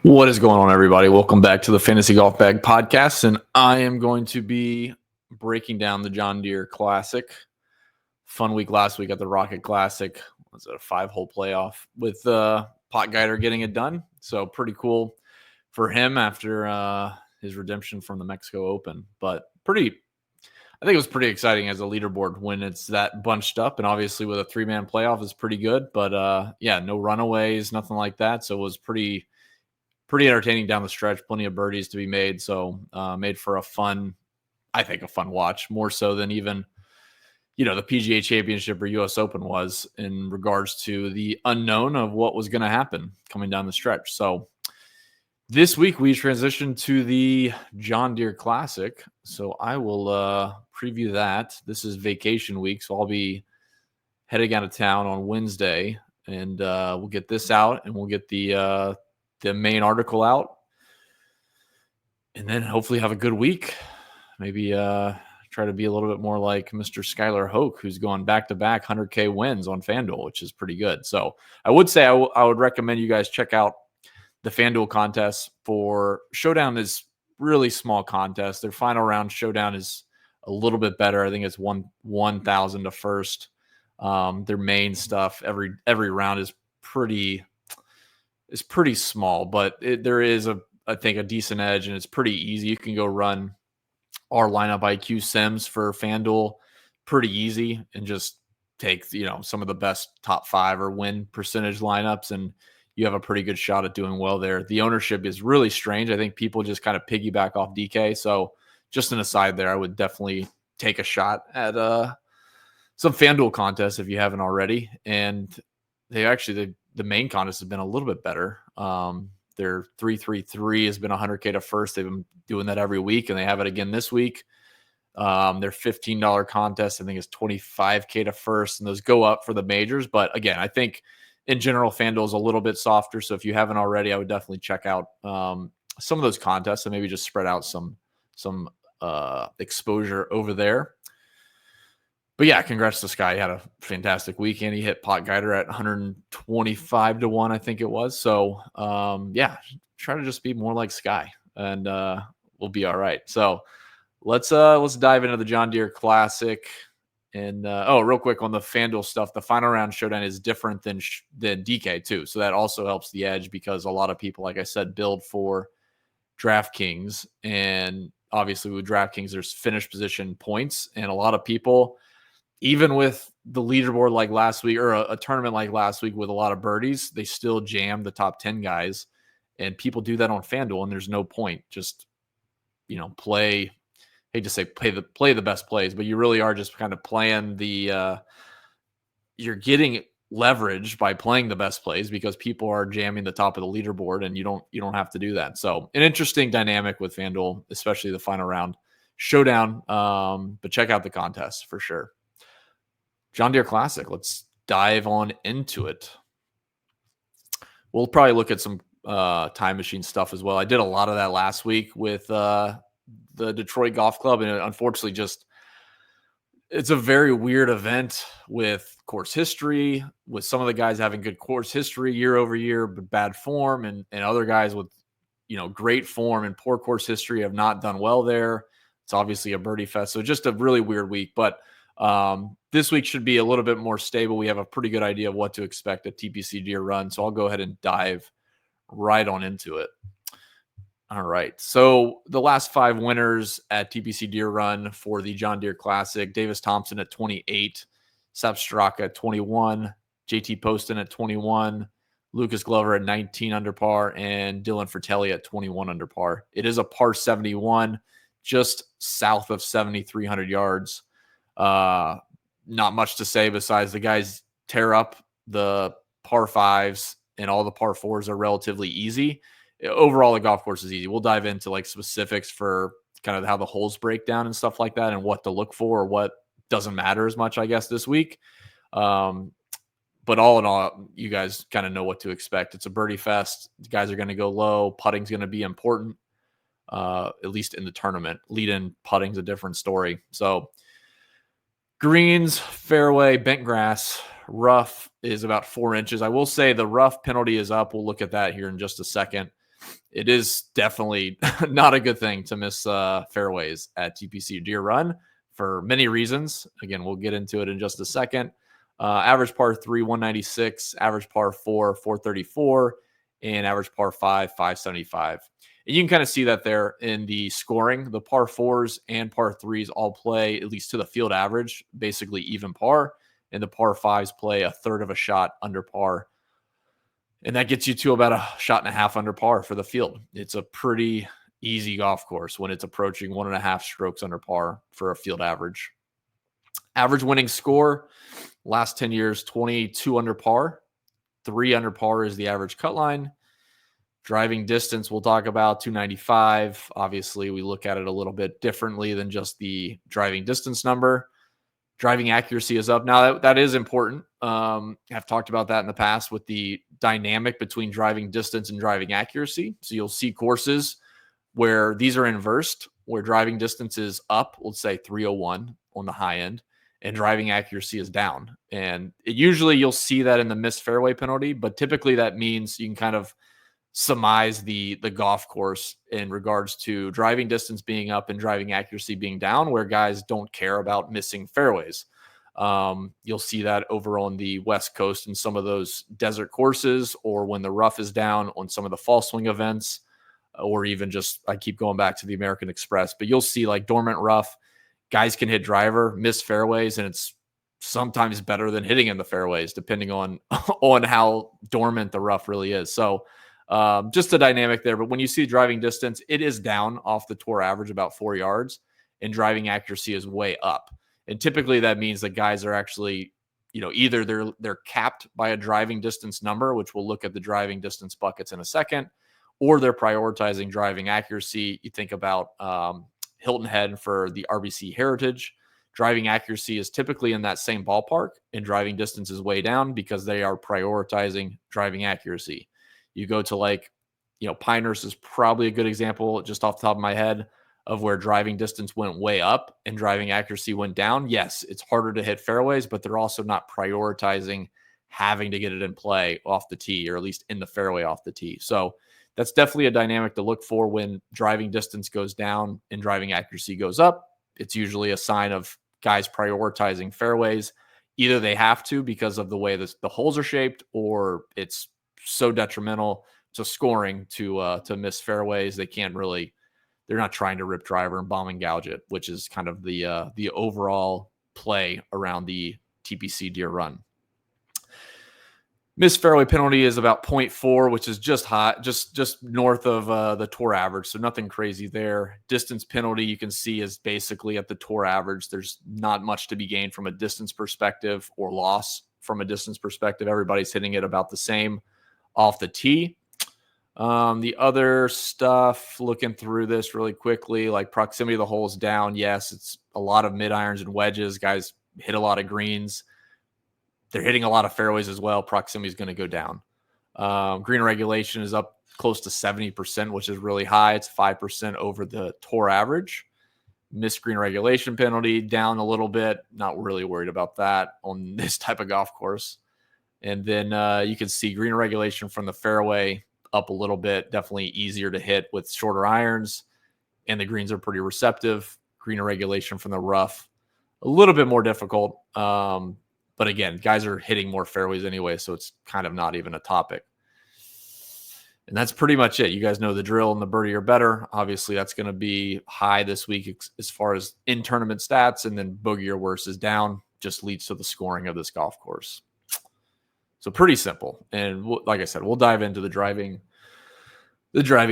What is going on, everybody? Welcome back to the Fantasy Golf Bag Podcast, and I am going to be breaking down the John Deere Classic. Fun week last week at the Rocket Classic. Was it a 5-hole playoff with Pot Guider getting it done? So pretty cool for him after his redemption from the Mexico Open. But I think it was pretty exciting as a leaderboard when it's that bunched up, and obviously with a 3-man playoff is pretty good. But yeah, no runaways, nothing like that. So it was pretty entertaining down the stretch, plenty of birdies to be made. So made for a fun watch, more so than even, the PGA Championship or US Open was in regards to the unknown of what was going to happen coming down the stretch. So this week we transitioned to the John Deere Classic. So I will preview that. This is vacation week, so I'll be heading out of town on Wednesday, and we'll get this out, and we'll get the main article out, and then hopefully have a good week. Maybe try to be a little bit more like Mr. Skylar Hoke, who's going back-to-back 100K wins on FanDuel, which is pretty good. So I would say I would recommend you guys check out the FanDuel contest for Showdown. Is really small contest. Their final round Showdown is a little bit better. I think it's 1,000 to first. Their main stuff, every round is pretty small, but there is I think a decent edge, and it's pretty easy. You can go run our lineup IQ sims for FanDuel pretty easy and just take, some of the best top 5 or win percentage lineups, and you have a pretty good shot at doing well there. The ownership is really strange. I think people just kind of piggyback off DK. So just an aside there, I would definitely take a shot at some FanDuel contests if you haven't already. And the main contest has been a little bit better. Their 333 has been 100K to first. They've been doing that every week, and they have it again this week. Their $15 contest, I think, is 25K to first, and those go up for the majors. But again, I think in general, FanDuel is a little bit softer. So if you haven't already, I would definitely check out some of those contests and maybe just spread out some exposure over there. But yeah, congrats to Sky. He had a fantastic weekend. He hit Pot Guider at 125 to 1, I think it was. So yeah, try to just be more like Sky, and we'll be all right. So let's dive into the John Deere Classic. And real quick on the FanDuel stuff, the final round Showdown is different than DK too. So that also helps the edge, because a lot of people, like I said, build for DraftKings, and obviously with DraftKings, there's finish position points, and a lot of people, even with the leaderboard like last week, or a tournament like last week with a lot of birdies, they still jam the top 10 guys, and people do that on FanDuel, and there's no point. Just, play. Hate to say play the best plays, but you really are just kind of playing you're getting leverage by playing the best plays, because people are jamming the top of the leaderboard, and you don't have to do that. So an interesting dynamic with FanDuel, especially the final round Showdown. But check out the contest for sure. John Deere Classic. Let's dive on into it. We'll probably look at some time machine stuff as well. I did a lot of that last week with the Detroit Golf Club, and unfortunately it's a very weird event with course history, with some of the guys having good course history year over year, but bad form, and other guys with, great form and poor course history have not done well there. It's obviously a birdie fest. So just a really weird week, but this week should be a little bit more stable. We have a pretty good idea of what to expect at TPC Deere Run. So I'll go ahead and dive right on into it. All right. So the last 5 winners at TPC Deere Run for the John Deere Classic: Davis Thompson at 28, Sepp Straka at 21, JT Poston at 21, Lucas Glover at 19 under par, and Dylan Fratelli at 21 under par. It is a par 71, just south of 7,300 yards. Not much to say besides the guys tear up the par 5s, and all the par 4s are relatively easy. Overall, the golf course is easy. We'll dive into like specifics for kind of how the holes break down and stuff like that, and what to look for, or what doesn't matter as much, I guess, this week. But all in all, you guys kind of know what to expect. It's a birdie fest. The guys are going to go low. Putting's going to be important, at least in the tournament. Lead-in putting's a different story. So greens, fairway, bent grass. Rough is about 4 inches. I will say the rough penalty is up. We'll look at that here in just a second. it is definitely not a good thing to miss fairways at TPC Deere Run for many reasons. Again, we'll get into it in just a second. Average par 3, 196, average par 4, 434, and average par 5, 575. And you can kind of see that there in the scoring. The par 4s and par 3s all play, at least to the field average, basically even par. And the par 5s play a third of a shot under par. And that gets you to about a shot and a half under par for the field. It's a pretty easy golf course when it's approaching 1.5 strokes under par for a field average. Average winning score, last 10 years, 22 under par. 3 under par is the average cut line. Driving distance, we'll talk about 295. Obviously, we look at it a little bit differently than just the driving distance number. Driving accuracy is up. Now, that is important. I've talked about that in the past with the dynamic between driving distance and driving accuracy. So you'll see courses where these are inversed, where driving distance is up, let's say 301 on the high end, and driving accuracy is down. And usually you'll see that in the missed fairway penalty, but typically that means you can kind of surmise the golf course in regards to driving distance being up and driving accuracy being down, where guys don't care about missing fairways. You'll see that over on the West Coast in some of those desert courses, or when the rough is down on some of the fall swing events, or even just, I keep going back to the American Express, but you'll see like dormant rough, guys can hit driver, miss fairways, and it's sometimes better than hitting in the fairways, depending on how dormant the rough really is. So just a dynamic there. But when you see driving distance, it is down off the tour average about 4 yards, and driving accuracy is way up. And typically that means that guys are actually, either they're capped by a driving distance number, which we'll look at the driving distance buckets in a second, or they're prioritizing driving accuracy. You think about Hilton Head for the RBC Heritage. Driving accuracy is typically in that same ballpark, and driving distance is way down because they are prioritizing driving accuracy. You go to Pinehurst is probably a good example just off the top of my head of where driving distance went way up and driving accuracy went down. Yes, it's harder to hit fairways, but they're also not prioritizing having to get it in play off the tee, or at least in the fairway off the tee. So that's definitely a dynamic to look for when driving distance goes down and driving accuracy goes up. It's usually a sign of guys prioritizing fairways. Either they have to because of the way the holes are shaped, or it's so detrimental to scoring to miss fairways. They're not trying to rip driver and bomb and gouge it, which is kind of the overall play around the TPC Deere Run. Missed fairway penalty is about 0.4, which is just hot, just north of the tour average. So nothing crazy there. Distance penalty, you can see, is basically at the tour average. There's not much to be gained from a distance perspective, or loss from a distance perspective. Everybody's hitting it about the same off the tee. The other stuff, looking through this really quickly, like proximity of the holes down. Yes, it's a lot of mid irons and wedges. Guys hit a lot of greens. They're hitting a lot of fairways as well. Proximity is going to go down. Green regulation is up close to 70%, which is really high. It's 5% over the tour average. Missed green regulation penalty down a little bit. Not really worried about that on this type of golf course. And then you can see green regulation from the fairway up a little bit. Definitely easier to hit with shorter irons, and the greens are pretty receptive. Green regulation from the rough, a little bit more difficult. But again, guys are hitting more fairways anyway, so it's kind of not even a topic. And that's pretty much it. You guys know the drill, and the birdie or better. Obviously, that's going to be high this week as far as in-tournament stats, and then bogey or worse is down. Just leads to the scoring of this golf course. So pretty simple. And like I said, we'll dive into the driving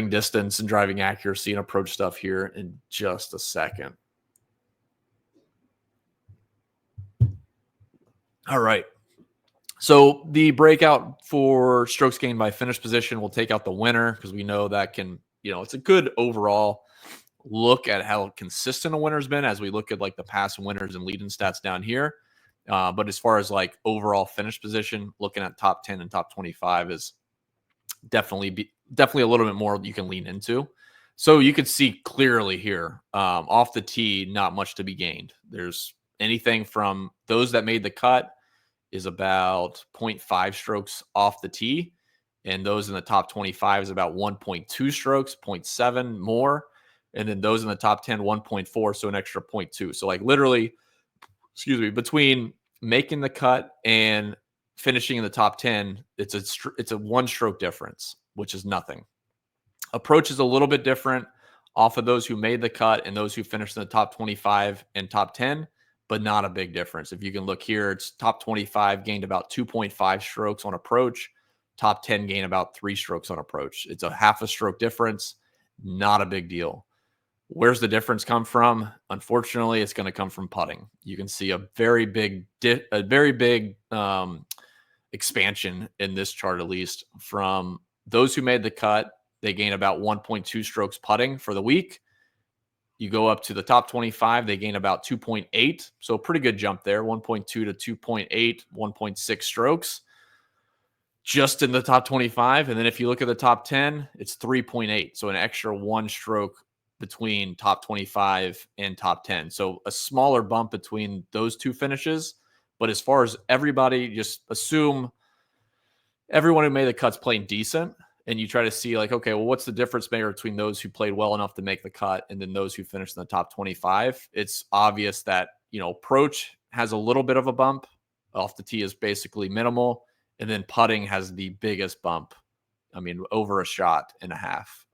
distance and driving accuracy and approach stuff here in just a second. All right. So the breakout for strokes gained by finish position, will take out the winner, because we know that can, it's a good overall look at how consistent a winner's been as we look at like the past winners and lead-in stats down here. But as far as like overall finish position, looking at top 10 and top 25 is definitely a little bit more you can lean into. So you can see clearly here, off the tee, not much to be gained. There's anything from those that made the cut is about 0.5 strokes off the tee, and those in the top 25 is about 1.2 strokes, 0.7 more. And then those in the top 10, 1.4, so an extra 0.2. So like literally, between making the cut and finishing in the top 10, it's a one stroke difference, which is nothing. Approach is a little bit different off of those who made the cut and those who finished in the top 25 and top 10, but not a big difference. If you can look here, it's top 25 gained about 2.5 strokes on approach. Top 10 gain about 3 strokes on approach. It's a half a stroke difference. Not a big deal. Where's the difference come from? Unfortunately, it's going to come from putting. You can see a very big expansion in this chart, at least from those who made the cut. They gain about 1.2 strokes putting for the week. You go up to the top 25, they gain about 2.8. So a pretty good jump there, 1.2 to 2.8, 1.6 strokes just in the top 25. And then if you look at the top 10, it's 3.8. So an extra 1 stroke between top 25 and top 10. So a smaller bump between those two finishes. But as far as everybody, just assume everyone who made the cut's playing decent. And you try to see like, okay, well, what's the difference maker between those who played well enough to make the cut and then those who finished in the top 25? It's obvious that, approach has a little bit of a bump. Off the tee is basically minimal. And then putting has the biggest bump. I mean, over a shot and a half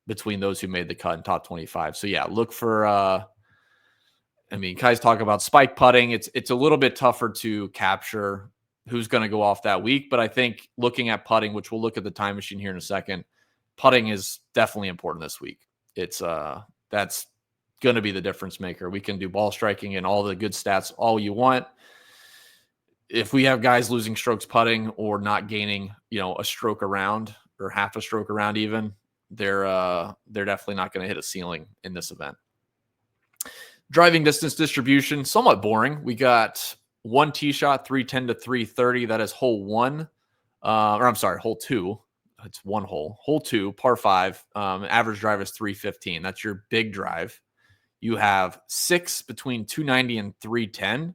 between those who made the cut in top 25. So yeah, look for, guys talk about spike putting. It's a little bit tougher to capture who's going to go off that week. But I think looking at putting, which we'll look at the time machine here in a second, putting is definitely important this week. It's that's going to be the difference maker. We can do ball striking and all the good stats all you want. If we have guys losing strokes putting or not gaining, a stroke around or half a stroke around even, they're definitely not going to hit a ceiling in this event. Driving distance distribution, somewhat boring. We got one tee shot, 310 to 330. That is hole 1. Hole 2. It's one hole. Hole 2, par 5. Average drive is 315. That's your big drive. You have 6 between 290 and 310.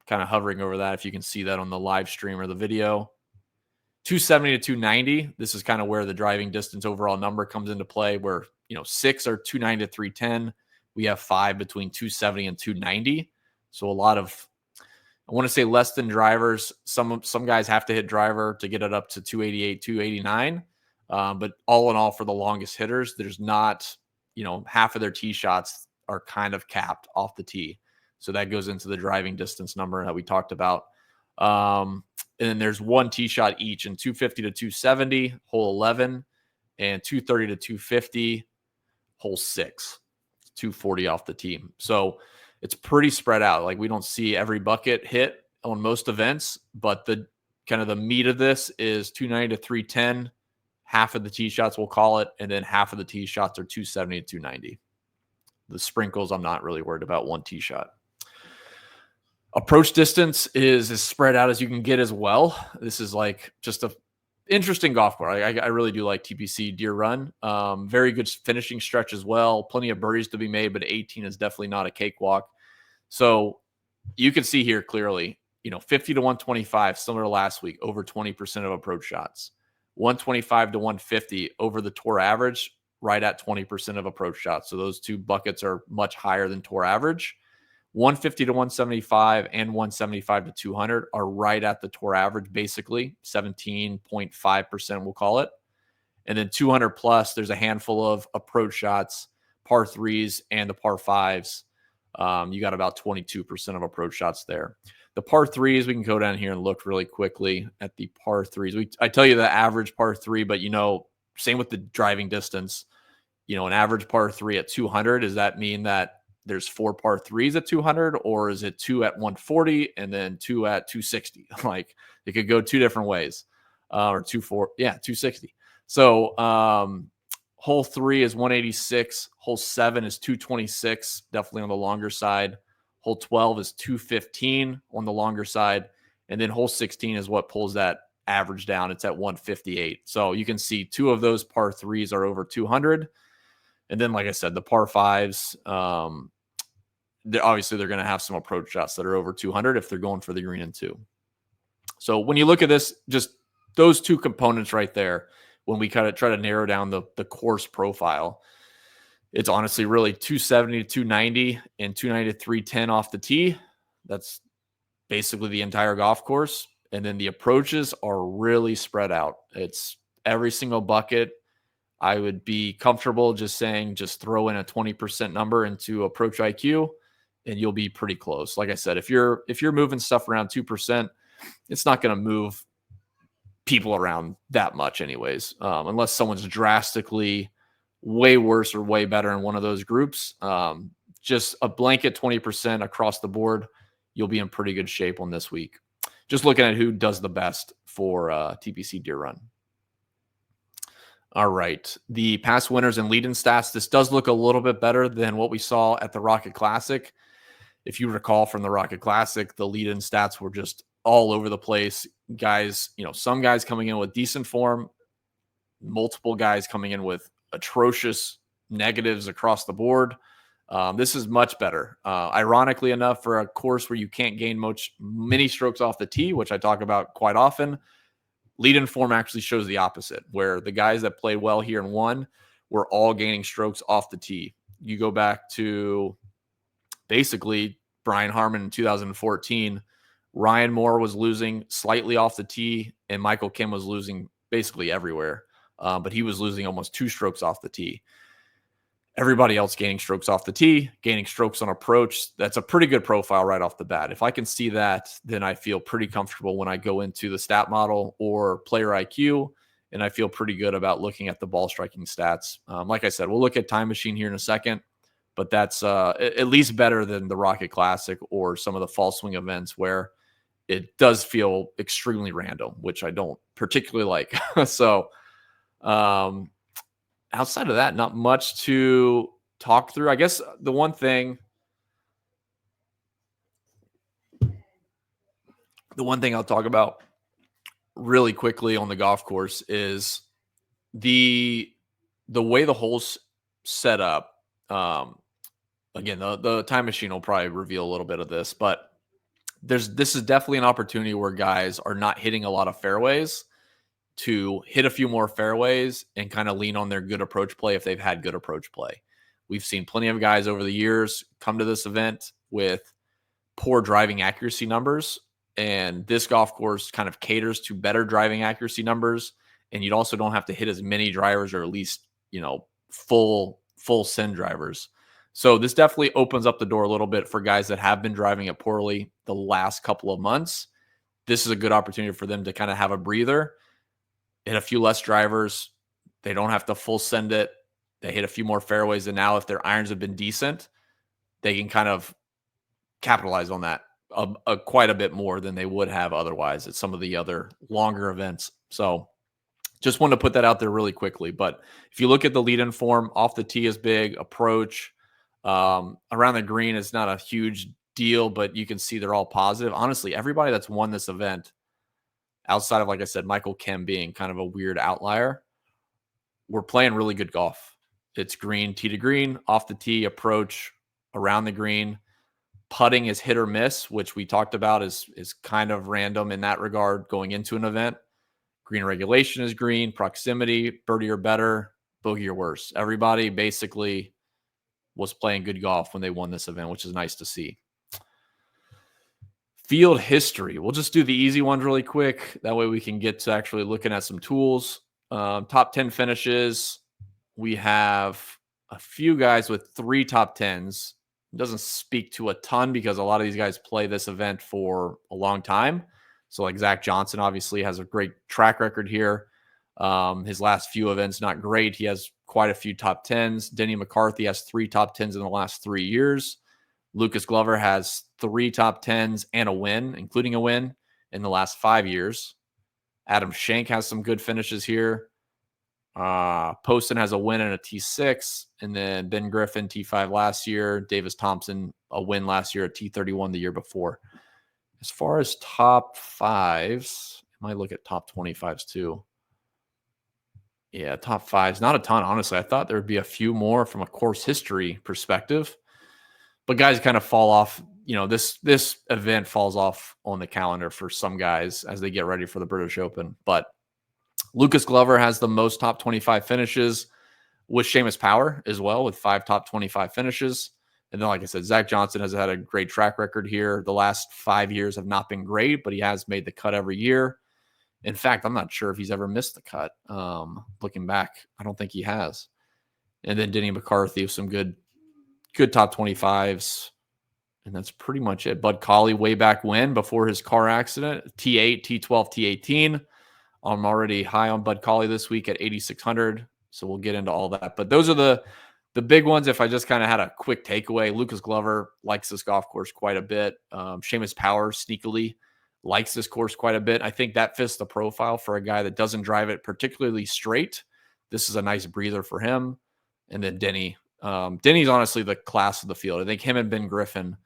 Kind of hovering over that if you can see that on the live stream or the video. 270 to 290. This is kind of where the driving distance overall number comes into play, where 6 are 290 to 310. We have 5 between 270 and 290. So a lot of, I want to say less than drivers. Some guys have to hit driver to get it up to 288, 289. But all in all, for the longest hitters, there's not, half of their tee shots are kind of capped off the tee. So that goes into the driving distance number that we talked about. And then there's one tee shot each in 250 to 270, hole 11, and 230 to 250, hole 6, 240 off the tee. So it's pretty spread out. Like we don't see every bucket hit on most events, but the kind of the meat of this is 290 to 310, half of the tee shots we'll call it, and then half of the tee shots are 270 to 290. The sprinkles, I'm not really worried about one tee shot. Approach distance is as spread out as you can get as well. This is like just a interesting golf course. I really do like TPC Deere Run. Very good finishing stretch as well. Plenty of birdies to be made, but 18 is definitely not a cakewalk. So you can see here clearly, 50 to 125, similar to last week, over 20% of approach shots. 125 to 150 over the tour average, right at 20% of approach shots. So those two buckets are much higher than tour average. 150 to 175 and 175 to 200 are right at the tour average, basically 17.5%, we'll call it. And then 200 plus, there's a handful of approach shots, par 3s and the par 5s. You got about 22% of approach shots there. The par 3s, we can go down here and look really quickly at the par 3s. I tell you the average par 3, but same with the driving distance. An average par 3 at 200, does that mean that there's 4 par 3s at 200, or is it 2 at 140 and then 2 at 260? Like it could go 2 different ways, or 260. So hole 3 is 186. Hole 7 is 226, definitely on the longer side. Hole 12 is 215 on the longer side. And then hole 16 is what pulls that average down. It's at 158. So you can see 2 of those par 3s are over 200. And then, like I said, the par 5s, obviously they're going to have some approach shots that are over 200 if they're going for the green and 2. So when you look at this, just those two components right there, when we kind of try to narrow down the course profile, it's honestly really 270 to 290 and 290 to 310 off the tee. That's basically the entire golf course. And then the approaches are really spread out. It's every single bucket. I would be comfortable just saying, just throw in a 20% number into approach IQ and you'll be pretty close. Like I said, if you're moving stuff around 2%, it's not going to move people around that much anyways, unless someone's drastically way worse or way better in one of those groups. Just a blanket 20% across the board, you'll be in pretty good shape on this week. Just looking at who does the best for TPC Deere Run. All right. The past winners and lead-in stats. This does look a little bit better than what we saw at the Rocket Classic. If you recall from the Rocket Classic, the lead-in stats were just all over the place. Guys, some guys coming in with decent form, multiple guys coming in with atrocious negatives across the board. This is much better. Ironically enough, for a course where you can't gain many strokes off the tee, which I talk about quite often, lead-in form actually shows the opposite, where the guys that played well here and won were all gaining strokes off the tee. You go back to basically Brian Harmon in 2014, Ryan Moore was losing slightly off the tee, and Michael Kim was losing basically everywhere. But he was losing almost 2 strokes off the tee. Everybody else gaining strokes off the tee, gaining strokes on approach. That's a pretty good profile right off the bat. If I can see that, then I feel pretty comfortable when I go into the stat model or player IQ, and I feel pretty good about looking at the ball striking stats. Like I said, we'll look at Time Machine here in a second, but that's at least better than the Rocket Classic or some of the fall swing events where it does feel extremely random, which I don't particularly like. So, outside of that, not much to talk through. I guess the one thing I'll talk about really quickly on the golf course is the way the holes set up. Again, the Time Machine will probably reveal a little bit of this, but this is definitely an opportunity where guys are not hitting a lot of fairways to hit a few more fairways and kind of lean on their good approach play if they've had good approach play. We've seen plenty of guys over the years come to this event with poor driving accuracy numbers, and this golf course kind of caters to better driving accuracy numbers, and you also don't have to hit as many drivers, or at least, full send drivers. So this definitely opens up the door a little bit for guys that have been driving it poorly the last couple of months. This is a good opportunity for them to kind of have a breather, hit a few less drivers. They don't have to full send it. They hit a few more fairways. And now if their irons have been decent, they can kind of capitalize on that quite a bit more than they would have otherwise at some of the other longer events. So just wanted to put that out there really quickly. But if you look at the lead-in form, off the tee is big, approach, around the green is not a huge deal, but you can see they're all positive. Honestly, everybody that's won this event, outside of, like I said, Michael Kim being kind of a weird outlier, we're playing really good golf. It's green, tee to green, off the tee, approach, around the green. Putting is hit or miss, which we talked about is kind of random in that regard going into an event. Green regulation is green, proximity, birdie or better, bogey or worse. Everybody basically was playing good golf when they won this event, which is nice to see. Field history. We'll just do the easy ones really quick. That way we can get to actually looking at some tools. Top 10 finishes. We have a few guys with 3 top 10s. It doesn't speak to a ton because a lot of these guys play this event for a long time. So like Zach Johnson obviously has a great track record here. His last few events, not great. He has quite a few top 10s. Denny McCarthy has 3 top 10s in the last 3 years. Lucas Glover has 3 top 10s and a win, including a win in the last 5 years. Adam Schenk has some good finishes here. Poston has a win and a T6, and then Ben Griffin T5 last year. Davis Thompson a win last year at T31 the year before. As far as top 5s, I might look at top 25s too. Yeah, top 5s, not a ton, honestly. I thought there would be a few more from a course history perspective, but guys kind of fall off this event falls off on the calendar for some guys as they get ready for the British Open. But Lucas Glover has the most top 25 finishes, with Seamus Power as well, with 5 top 25 finishes. And then, like I said, Zach Johnson has had a great track record here. The last 5 years have not been great, but he has made the cut every year. In fact, I'm not sure if he's ever missed the cut. Looking back, I don't think he has. And then Denny McCarthy with some good top 25s. And that's pretty much it. Bud Colley way back when, before his car accident, T8, T12, T18. I'm already high on Bud Colley this week at 8,600. So we'll get into all that. But those are the big ones. If I just kind of had a quick takeaway, Lucas Glover likes this golf course quite a bit. Seamus Power sneakily likes this course quite a bit. I think that fits the profile for a guy that doesn't drive it particularly straight. This is a nice breather for him. And then Denny. Denny's honestly the class of the field. I think him and Ben Griffin.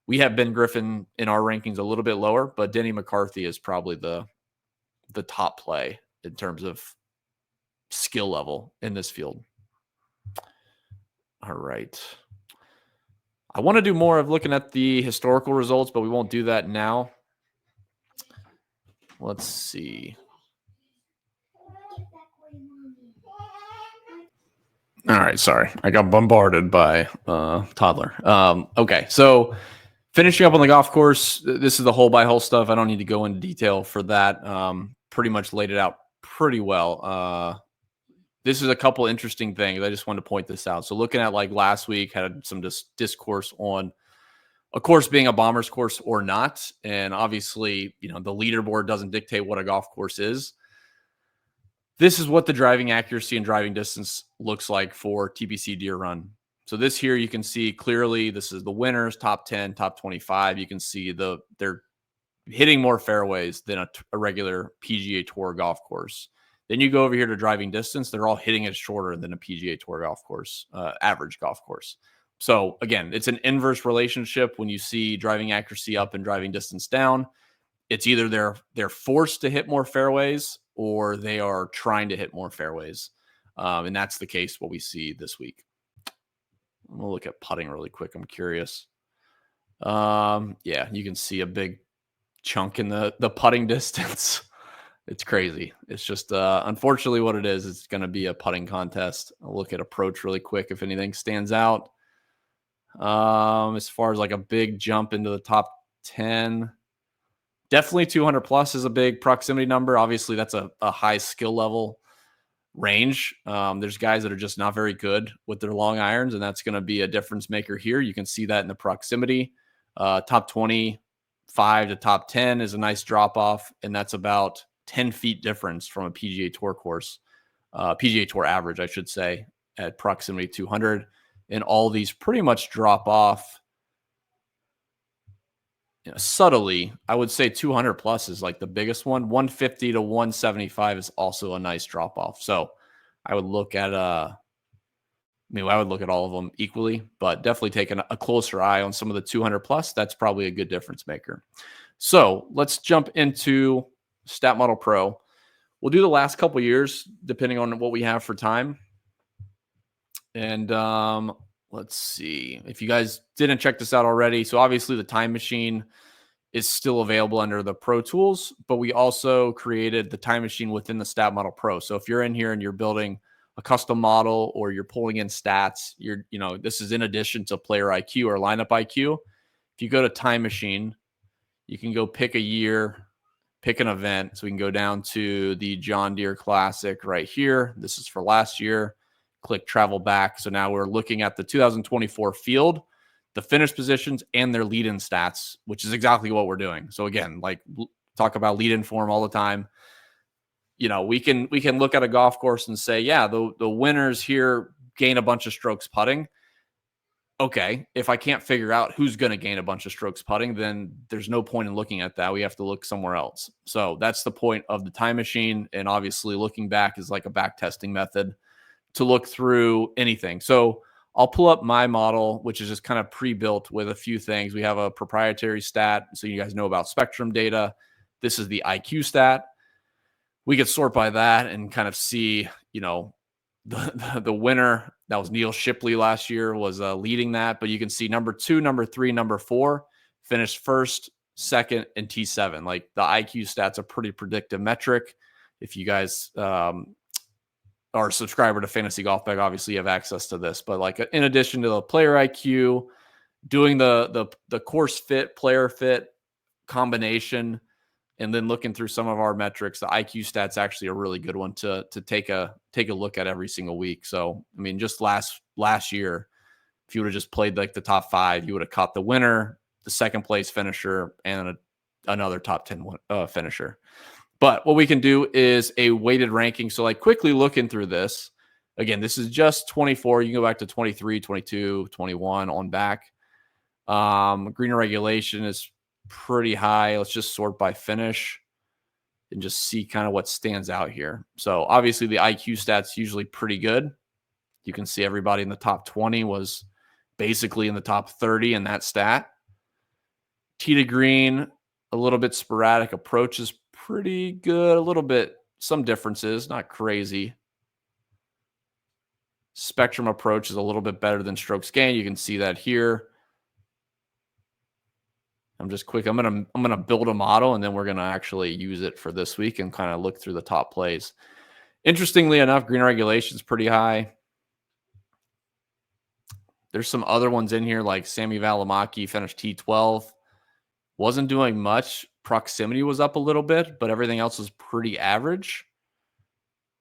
We have Ben Griffin in our rankings a little bit lower, but Denny McCarthy is probably the top play in terms of skill level in this field. All right. I want to do more of looking at the historical results, but we won't do that now. Let's see. All right. Sorry. I got bombarded by toddler. Okay. So finishing up on the golf course, this is the hole by hole stuff. I don't need to go into detail for that. Pretty much laid it out pretty well. This is a couple interesting things. I just wanted to point this out. So looking at like last week, had some discourse on a course being a bomber's course or not. And obviously, the leaderboard doesn't dictate what a golf course is. This is what the driving accuracy and driving distance looks like for TPC Deere Run. So this here, you can see clearly, this is the winners, top 10, top 25. You can see they're hitting more fairways than a regular PGA Tour golf course. Then you go over here to driving distance. They're all hitting it shorter than a PGA Tour golf course, average golf course. So again, it's an inverse relationship when you see driving accuracy up and driving distance down. It's either they're forced to hit more fairways or they are trying to hit more fairways. And that's the case what we see this week. We'll look at putting really quick. I'm curious. Yeah, you can see a big chunk in the putting distance. It's crazy. It's just unfortunately what it is. It's going to be a putting contest. I'll look at approach really quick if anything stands out. As far as like a big jump into the top 10, definitely 200 plus is a big proximity number. Obviously, that's a high skill level range. There's guys that are just not very good with their long irons, and that's going to be a difference maker here. You can see that in the proximity. Top 25 to top 10 is a nice drop off, and that's about 10 feet difference from a PGA Tour course, PGA Tour average, I should say, at proximity 200. And all these pretty much drop off subtly. I would say 200 plus is like the biggest one. 150 to 175 is also a nice drop off. So I would look at I would look at all of them equally, but definitely taking a closer eye on some of the 200 plus. That's probably a good difference maker. So let's jump into Stat Model Pro. We'll do the last couple years depending on what we have for time. And let's see if you guys didn't check this out already. So obviously the time machine is still available under the Pro Tools, but we also created the time machine within the Stat Model Pro. So if you're in here and you're building a custom model or you're pulling in stats, this is in addition to player IQ or lineup IQ. If you go to time machine, you can go pick a year, pick an event. So we can go down to the John Deere Classic right here. This is for last year. Click travel back. So now we're looking at the 2024 field, the finish positions, and their lead-in stats, which is exactly what we're doing. So again, like talk about lead-in form all the time. We can look at a golf course and say, yeah, the winners here gain a bunch of strokes putting. Okay, if I can't figure out who's going to gain a bunch of strokes putting, then there's no point in looking at that. We have to look somewhere else. So that's the point of the time machine. And obviously looking back is like a back testing method to look through anything. So I'll pull up my model, which is just kind of pre-built with a few things. We have a proprietary stat, so you guys know about spectrum data. This is the IQ stat. We could sort by that and kind of see, the winner. That was Neil Shipley last year was leading that, but you can see number 2, number 3, number 4. finished first, second, and T7. Like the IQ stats are pretty predictive metric. If you guys are a subscriber to Fantasy Golf Bag, obviously you have access to this. But like in addition to the player IQ, doing the course fit, player fit combination, and then looking through some of our metrics, the IQ stats actually a really good one to take a look at every single week. So I mean, just last year, if you would have just played like the top 5, you would have caught the winner, the second place finisher, and another top 10 finisher. But what we can do is a weighted ranking. So like quickly looking through this, again, this is just 24. You can go back to 23, 22, 21 on back. Greener regulation is pretty high. Let's just sort by finish and just see kind of what stands out here. So obviously the IQ stats usually pretty good. You can see everybody in the top 20 was basically in the top 30 in that stat. Tee to green, a little bit sporadic. Approach is pretty good. A little bit, some differences, not crazy. Spectrum approach is a little bit better than strokes gain. You can see that here. I'm just quick. I'm gonna build a model, and then we're gonna actually use it for this week and kind of look through the top plays. Interestingly enough, green regulation is pretty high. There's some other ones in here, like Sammy Valimaki finished T12. Wasn't doing much. Proximity was up a little bit, but everything else was pretty average.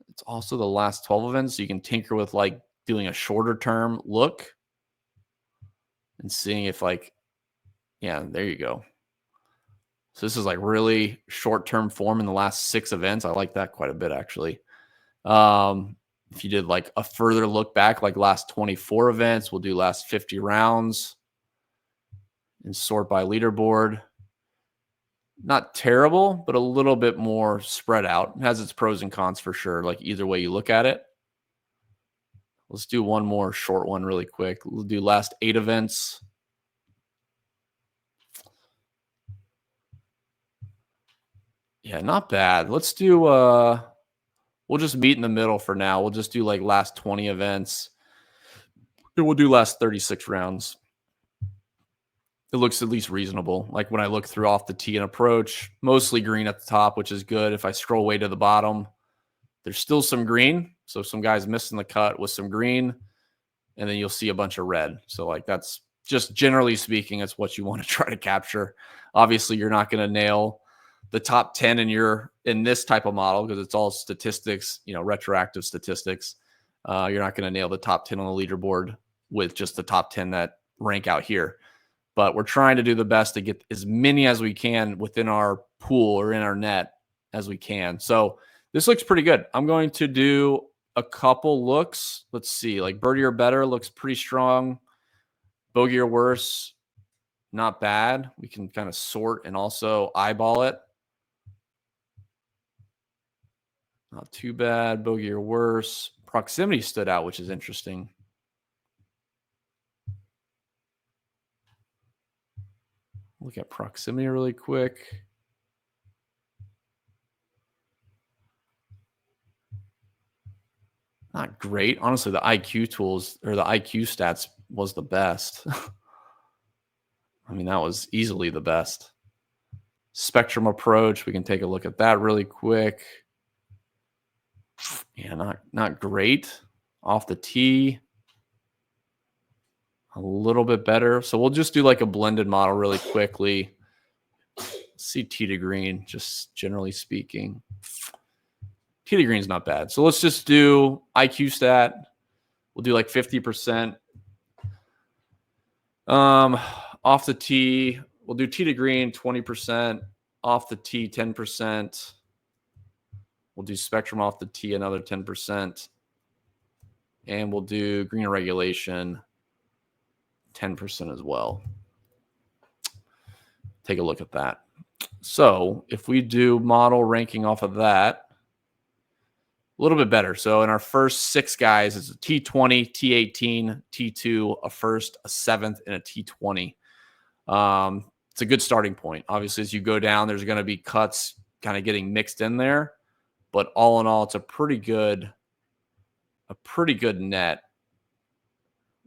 It's also the last 12 events, so you can tinker with like doing a shorter term look and seeing if like, yeah, there you go. So this is like really short-term form in the last 6 events. I like that quite a bit, actually. If you did like a further look back, like last 24 events, we'll do last 50 rounds and sort by leaderboard. Not terrible, but a little bit more spread out. It has its pros and cons for sure, like either way you look at it. Let's do one more short one really quick. We'll do last 8 events. Yeah, not bad. Let's do we'll just meet in the middle for now. We'll just do like last 20 events. We'll do last 36 rounds. It looks at least reasonable. Like when I look through off the tee and approach, mostly green at the top, which is good. If I scroll way to the bottom, there's still some green. So some guys missing the cut with some green, and then you'll see a bunch of red. So like that's just generally speaking, it's what you want to try to capture. Obviously, you're not going to nail the top 10 in this type of model because it's all statistics, retroactive statistics. You're not going to nail the top 10 on the leaderboard with just the top 10 that rank out here. But we're trying to do the best to get as many as we can within our pool or in our net as we can. So this looks pretty good. I'm going to do a couple looks. Let's see, like birdie or better looks pretty strong. Bogey or worse, not bad. We can kind of sort and also eyeball it. Not too bad. Bogey or worse. Proximity stood out, which is interesting. Look at proximity really quick. Not great. Honestly, the IQ tools or the IQ stats was the best. I mean, that was easily the best. Spectrum approach. We can take a look at that really quick. Yeah, not great. Off the tee, a little bit better. So we'll just do like a blended model really quickly. Let's see tee to green, just generally speaking. Tee to green's not bad. So let's just do IQ stat. We'll do like 50%. Off the tee, we'll do tee to green 20%. Off the tee 10%. We'll do spectrum off the tee another 10%. And we'll do green regulation 10% as well. Take a look at that. So if we do model ranking off of that, a little bit better. So in our first 6 guys, it's a T20, T18, T2, a first, a 7th, and a T20. It's a good starting point. Obviously, as you go down, there's going to be cuts kind of getting mixed in there. But all in all, it's a pretty good net.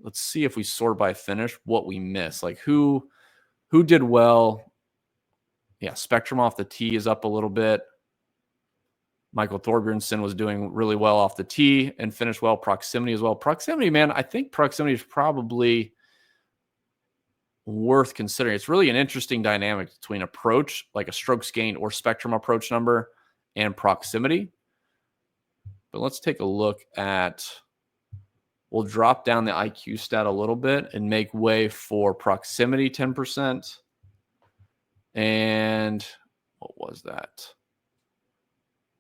Let's see if we sort by finish what we miss. Like who Who did well? Yeah, Spectrum off the tee is up a little bit. Michael Thorbjornsen was doing really well off the tee and finished well. Proximity as well. Proximity, man, I think proximity is probably worth considering. It's really an interesting dynamic between approach, like a strokes gained or Spectrum approach number, and proximity. But let's take a look at, we'll drop down the IQ stat a little bit and make way for proximity 10%. And what was that?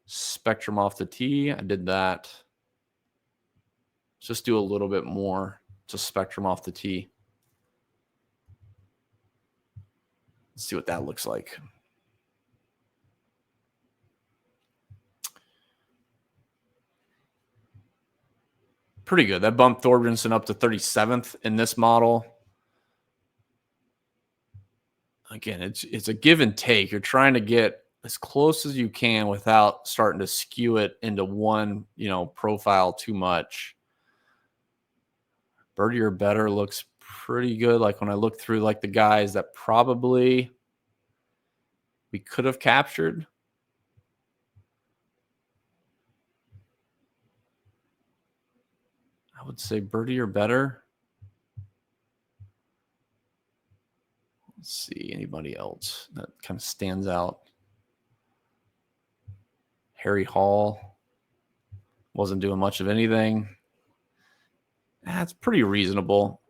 Spectrum off the tee. I did that. Just do a little bit more to Spectrum off the tee. Let's see what that looks like. Pretty good. That bumped Thorbjornsen up to 37th in this model. Again, it's a give and take. You're trying to get as close as you can without starting to skew it into one, profile too much. Birdie or better looks pretty good. Like when I look through like the guys that probably we could have captured. I would say birdie or better. Let's see, anybody else that kind of stands out. Harry Hall wasn't doing much of anything. That's pretty reasonable.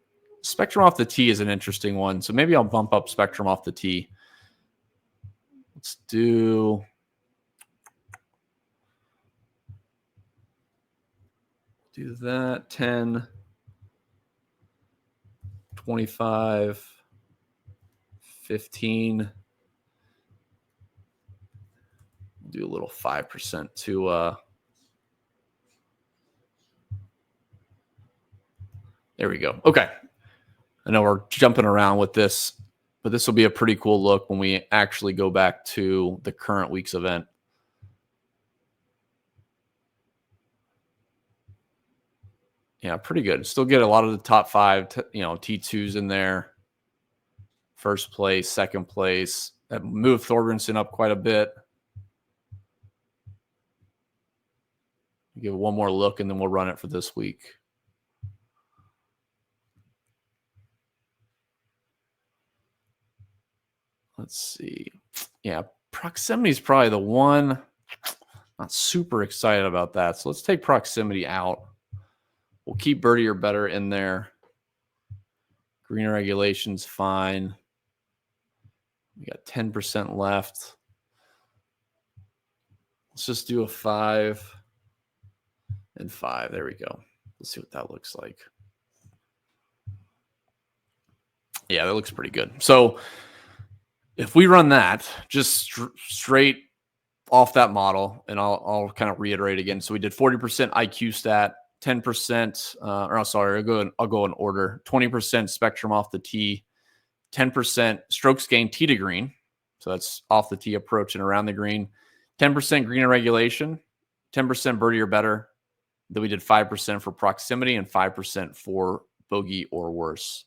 Spectrum off the tee is an interesting one. So maybe I'll bump up Spectrum off the tee. Let's do that. 10, 25, 15. Do a little 5% to there we go. Okay. I know we're jumping around with this, but this will be a pretty cool look when we actually go back to the current week's event. Yeah, pretty good. Still get a lot of the top 5, T2s in there. First place, second place. That moved Thorbjornsen up quite a bit. Give it one more look, and then we'll run it for this week. Let's see. Yeah, proximity is probably the one. Not super excited about that. So let's take proximity out. We'll keep birdie or better in there. Green regulation's fine. We got 10% left. Let's just do a 5 and 5. There we go. Let's see what that looks like. Yeah, that looks pretty good. So if we run that just straight off that model, and I'll kind of reiterate again. So we did 40% IQ stat, 10%, I'll go in order. 20% Spectrum off the tee, 10% strokes gained tee to green. So that's off the tee approach and around the green. 10% green and regulation, 10% birdie or better. Then we did 5% for proximity and 5% for bogey or worse.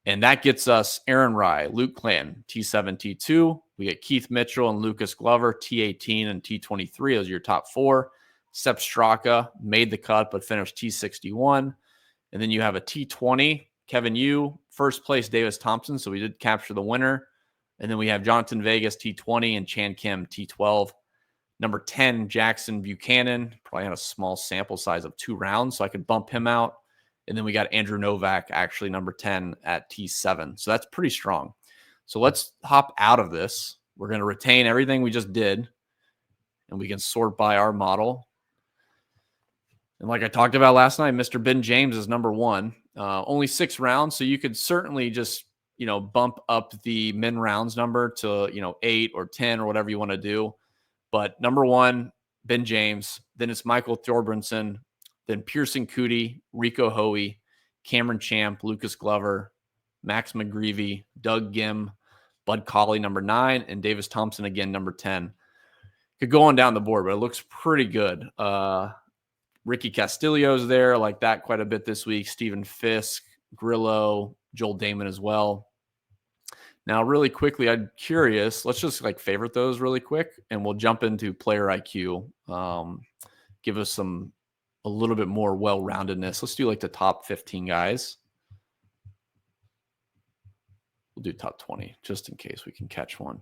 And that gets us Aaron Rye, Luke Clanton, T7, T2. We get Keith Mitchell and Lucas Glover, T18 and T23. Those are your top 4. Sepp Straka made the cut but finished T61. And then you have a T20, Kevin Yu, first place Davis Thompson. So we did capture the winner. And then we have Jonathan Vegas, T20, and Chan Kim, T12. Number 10, Jackson Buchanan, probably had a small sample size of 2 rounds, so I could bump him out. And then we got Andrew Novak, actually number 10 at T7. So that's pretty strong. So let's hop out of this. We're going to retain everything we just did, and we can sort by our model. And like I talked about last night, Mr. Ben James is number 1. Only 6 rounds, so you could certainly just, bump up the min rounds number to, 8 or 10 or whatever you want to do. But number 1, Ben James. Then it's Michael Thorbjornsen. Then Pearson Cootie, Rico Hoey, Cameron Champ, Lucas Glover, Max McGreevy, Doug Gim, Bud Colley, number 9, and Davis Thompson, again, number 10. Could go on down the board, but it looks pretty good. Ricky Castillo's there. I like that quite a bit this week. Stephen Fisk, Grillo, Joel Damon as well. Now, really quickly, I'm curious. Let's just like favorite those really quick, and we'll jump into player IQ. Give us a little bit more well-roundedness. Let's do like the top 15 guys. We'll do top 20 just in case we can catch one.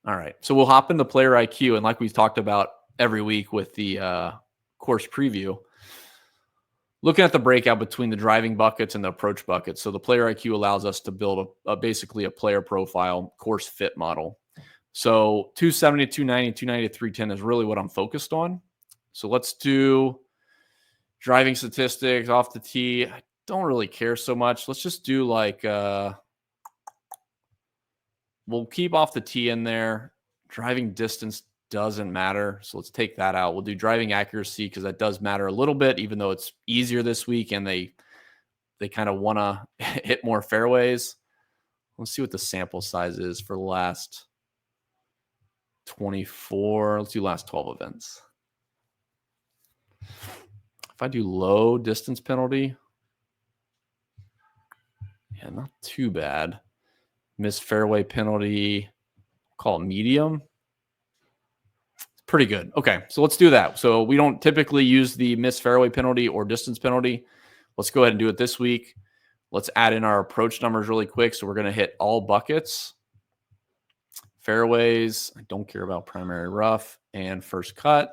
All right. So we'll hop into player IQ. And like we've talked about every week with the course preview, looking at the breakout between the driving buckets and the approach buckets. So the player IQ allows us to build basically a player profile course fit model. So 270, 290, 290 to 310 is really what I'm focused on. So let's do driving statistics off the tee. I don't really care so much. Let's just do like, we'll keep off the tee in there. Driving distance doesn't matter. So let's take that out. We'll do driving accuracy because that does matter a little bit, even though it's easier this week and they kind of want to hit more fairways. Let's see what the sample size is for the last 24. Let's do last 12 events. If I do low distance penalty, yeah, not too bad. Missed fairway penalty, call it medium. It's pretty good. Okay, so let's do that. So we don't typically use the missed fairway penalty or distance penalty. Let's go ahead and do it this week. Let's add in our approach numbers really quick. So we're going to hit all buckets. Fairways, I don't care about primary rough and first cut.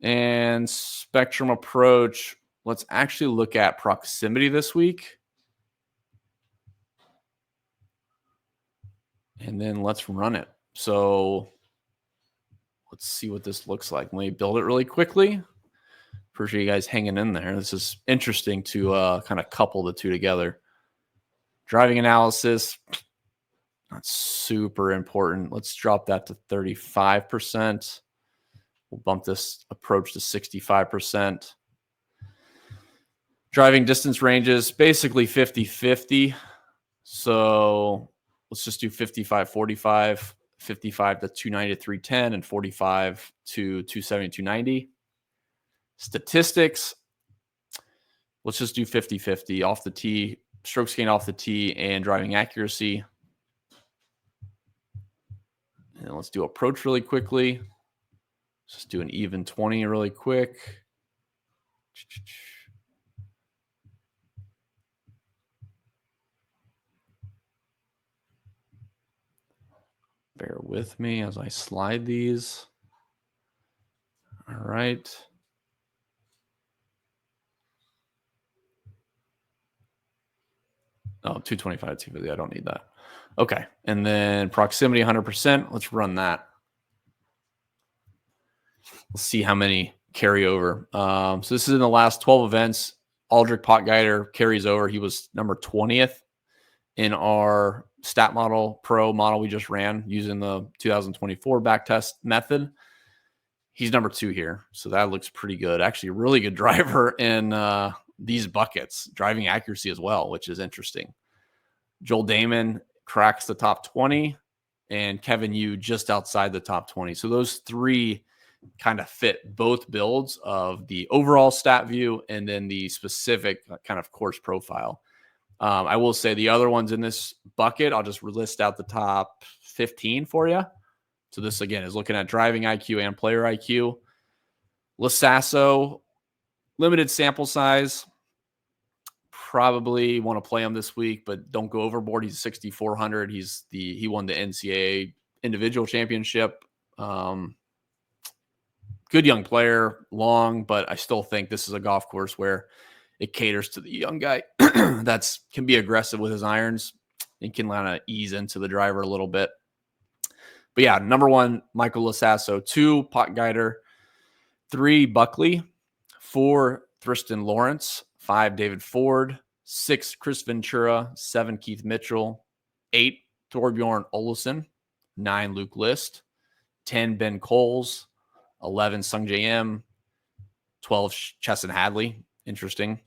And spectrum approach, let's actually look at proximity this week. And then let's run it. So let's see what this looks like. Let me build it really quickly. Appreciate you guys hanging in there. This is interesting to kind of couple the two together. Driving analysis, not super important. Let's drop that to 35%. We'll bump this approach to 65%. Driving distance ranges, basically 50-50. So let's just do 55-45, 55 to 290 to 310, and 45 to 270 to 290. Statistics, let's just do 50-50 off the tee, strokes gained off the tee, and driving accuracy. And let's do approach really quickly. Let's just do an even 20 really quick. Bear with me as I slide these. All right. Oh, 225, 250. I don't need that. Okay. And then proximity 100%. Let's run that. Let's see how many carry over. So this is in the last 12 events. Aldrich Potgeider carries over. He was number 20th in our stat model pro model we just ran using the 2024 back test method. He's number 2 here. So that looks pretty good. Actually, a really good driver in these buckets, driving accuracy as well, which is interesting. Joel Damon cracks the top 20 and Kevin Yu just outside the top 20. So those three kind of fit both builds of the overall stat view and then the specific kind of course profile. I will say the other ones in this bucket, I'll just list out the top 15 for you. So this, again, is looking at driving IQ and player IQ. Lasasso, limited sample size. Probably want to play him this week, but don't go overboard. He's 6,400. He won the NCAA individual championship. Good young player, long, but I still think this is a golf course where it caters to the young guy that's can be aggressive with his irons and can kind of ease into the driver a little bit. But yeah, number 1, Michael Lasasso, 2, Potgeider, 3, Buckley, 4, Thriston Lawrence, 5, David Ford, 6, Chris Ventura, 7, Keith Mitchell, 8, Thorbjorn Olesen, 9, Luke List, 10, Ben Coles, 11, Sung J M, 12, Chesson Hadley. Interesting.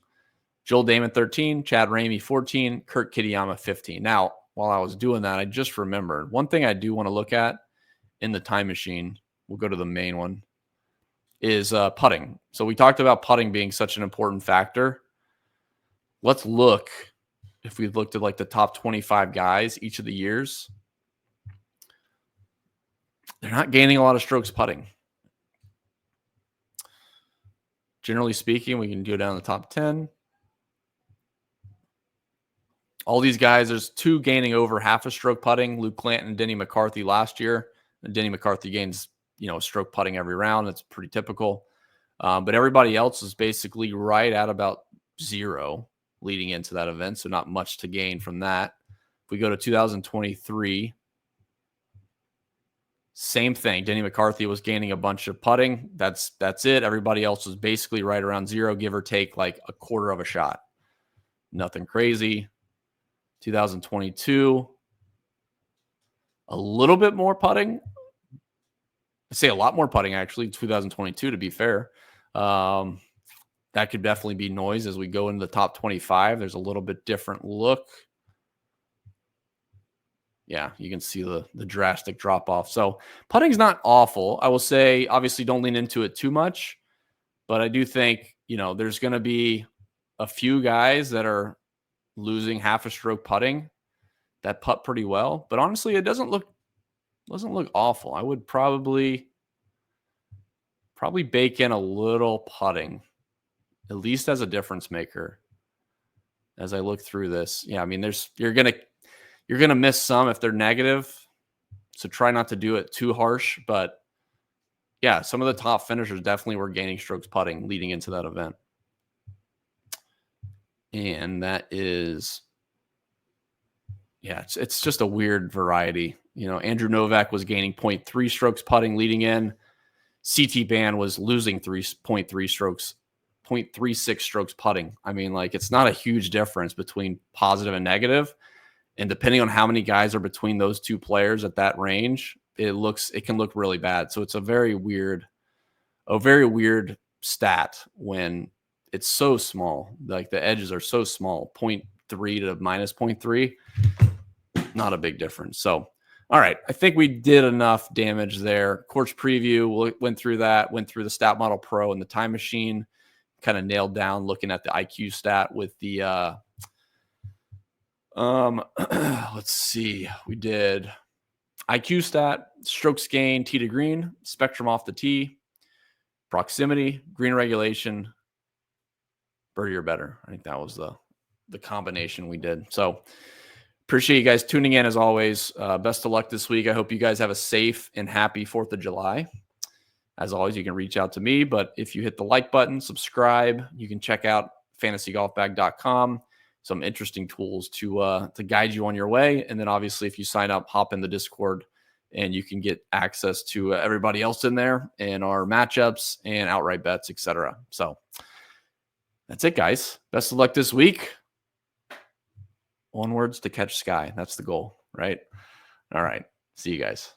Joel Damon, 13, Chad Ramey, 14, Kurt Kitayama, 15. Now, while I was doing that, I just remembered one thing I do want to look at in the time machine. We'll go to the main one, is putting. So we talked about putting being such an important factor. Let's look if we looked at like the top 25 guys each of the years, they're not gaining a lot of strokes putting. Generally speaking, we can go down the top 10. All these guys, there's 2 gaining over half a stroke putting, Luke Clanton and Denny McCarthy last year. And Denny McCarthy gains, stroke putting every round. That's pretty typical. But everybody else is basically right at about 0 leading into that event. So not much to gain from that. If we go to 2023, same thing. Denny McCarthy was gaining a bunch of putting. That's it. Everybody else was basically right around 0, give or take like a quarter of a shot. Nothing crazy. 2022, a little bit more putting. I'd say a lot more putting, actually, 2022, to be fair. That could definitely be noise as we go into the top 25. There's a little bit different look. Yeah, you can see the drastic drop off. So putting's not awful. I will say, obviously, don't lean into it too much. But I do think, there's going to be a few guys that are losing half a stroke putting that putt pretty well. But honestly, it doesn't look awful. I would probably bake in a little putting, at least as a difference maker. As I look through this, yeah, I mean, you're gonna miss some if they're negative, so try not to do it too harsh. But yeah, some of the top finishers definitely were gaining strokes putting leading into that event, and that is, yeah, it's just a weird variety. Andrew Novak was gaining 0.3 strokes putting leading in. CT Ban was losing 3.3 strokes, 0.36 strokes putting. I mean, like, it's not a huge difference between positive and negative. And depending on how many guys are between those 2 players at that range, it can look really bad. So it's a very weird stat when it's so small. Like, the edges are so small, 0.3 to minus 0.3, not a big difference. So, all right, I think we did enough damage there. Course preview, went through the Stat Model Pro and the Time Machine, kind of nailed down looking at the IQ stat with the let's see, we did IQ stat, strokes gain, tee to green, spectrum off the tee, proximity, green regulation, birdie or better. I think that was the combination we did. So appreciate you guys tuning in as always. Best of luck this week. I hope you guys have a safe and happy 4th of July. As always, you can reach out to me, but if you hit the like button, subscribe, you can check out fantasygolfbag.com. Some interesting tools to guide you on your way. And then obviously, if you sign up, hop in the Discord and you can get access to everybody else in there and our matchups and outright bets, etc. So that's it, guys. Best of luck this week. Onwards to catch sky. That's the goal, right? All right. See you guys.